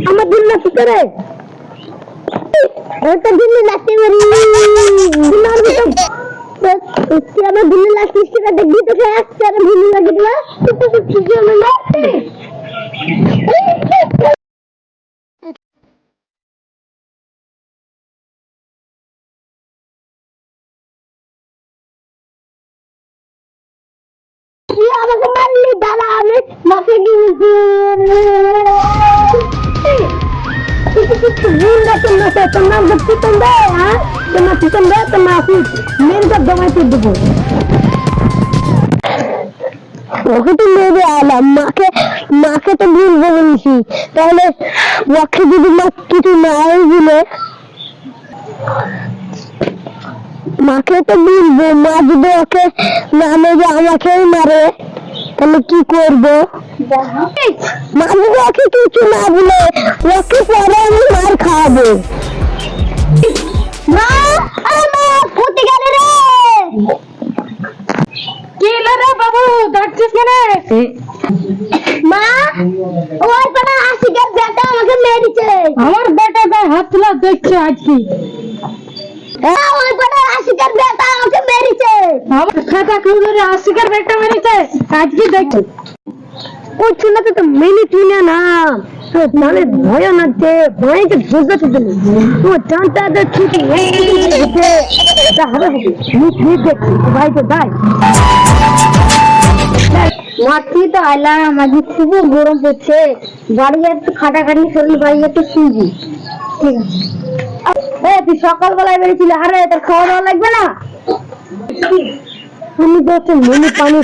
আমার দিন না কি করে একটা দিন লাগতে পারি আমার দিন লাগতে সেটা দেখবি তো একটা দিন লাগে দিলা কি জন্য লাগতে আমাকে মারলি দাদা আমি মাকে গিয়েছি তোমার মেয়েটা জমাইতে দেবো ওকে তো মেরে আলাম মাকে মাকে তো ভুলবো বলছি তাহলে ওকে যদি মা কিছু নাই বলে মাকে তো বলবো মা যদি ওকে না মেরে আমাকেই মারে তাহলে কি করবো মা যদি ওকে কিছু না বলে ওকে পরে আমি মার খাওয়াবো মা আমার ফুটে গেল রে কি রে বাবু ডাকছিস কেন মা ওই পাড়া আশিকের বেটা আমাকে মেরেছে আমার বেটা গায়ে হাত তুলে দেখছে আজ কি ওই পাড়া আশিকের বেটা আমাকে মেরেছে আমার খাতা খুলে আশিকের বেটা মেরেছে আজ কি দেখছো ওই চুলাতে তো মেনে চুলে না মানে ভয় না যে ভয়কে বুঝতে তো ও জানতে হবে ঠিক এটা হবে ঠিক দেখছি ভাই তো ভাই মাটি তো আইলাম আজ খুব গরম পড়ছে বাড়ি একটু খাটাখাটি শরীর বাড়ি একটু শুনবি ঠিক আছে তুই সকালবেলায় বেরিয়েছিলি আরে তোর খাওয়া দাওয়া লাগবে না তুমি তো হচ্ছে মনে পানি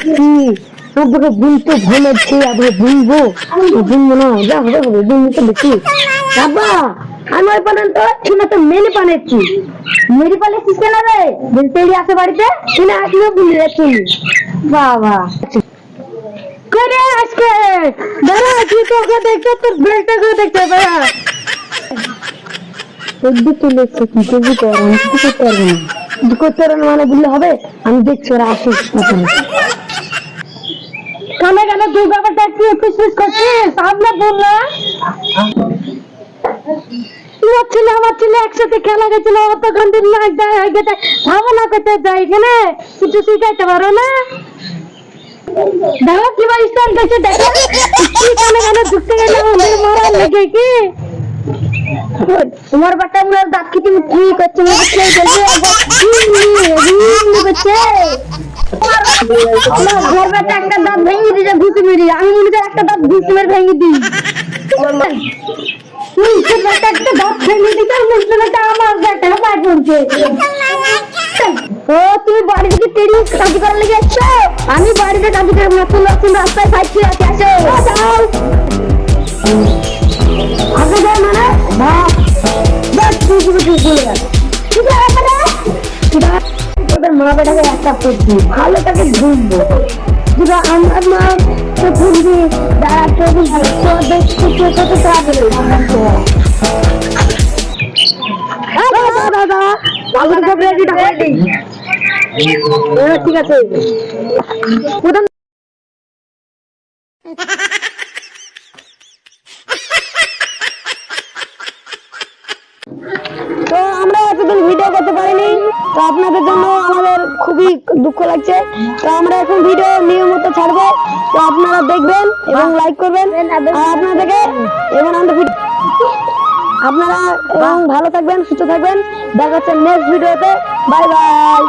তোকে বুনতে ভুলেছি আবার বুনবো বুনবো না যা হবে হবে বুনতে বেশি বাবা আমি ওই পর্যন্ত শুনে তো মেনে পানেছি মেরে পালেছিস কেন রে বেলতেড়ি আছে বাড়িতে শুনে আসলে বুঝে যাচ্ছি বাবা করে আজকে দাঁড়া তুই তোকে দেখতে তোর বেলটাকে দেখতে পারা একদিক চলে এসছে কি করবি কর আমি কিছু করতে পারবো না কিছু করতে পারবো মানে বললে হবে আমি দেখছি ওরা আসিস কানে কানে তুই ব্যাপারটা একটু পিসপিস করছিস সামনে বল না আমার ছেলে একসাথে খেলা গেছিল অতক্ষণ দিন না ভাবনা করতে যাই এখানে কিছু শিখাইতে পারো না দেখো কি বা স্থান গেছে দেখো কানে কানে ঢুকতে গেলে আমাদের মারার লেগে কি তোমার বাচ্চা গুলোর দাঁত কি তুমি কি করছো একটা দাঁত ভেঙে দিয়েছে ঘুষি মেরি আমি মনে হয় একটা দাঁত ঘুষি মেরে ভেঙে দিই একটা দাঁত ভেঙে দিতে আমার ব্যাটা পায় পড়ছে ও তুমি বাড়ি থেকে টেরি কাজ করার লেগে আসছো আমি বাড়িতে কাজ করে নতুন নতুন রাস্তায় ফাইট করে আসে আগে যাও মানে বাস তুই চলে গেল তোদের মা বেটাকে একটা করছি ভালো তাকে ঘুরবো আমার মা তো ঘুরবি দাঁড়া ঠিক আছে তো আমরা এতদিন ভিডিও করতে পারিনি তো আপনাদের জন্য আমাদের খুবই দুঃখ লাগছে তো আমরা এখন ভিডিও নিয়মিত ছাড়বো তো আপনারা দেখবেন এবং লাইক করবেন আর আপনাদেরকে এবং আপনারা এবং ভালো থাকবেন সুস্থ থাকবেন দেখা হচ্ছে নেক্সট ভিডিওতে বাই বাই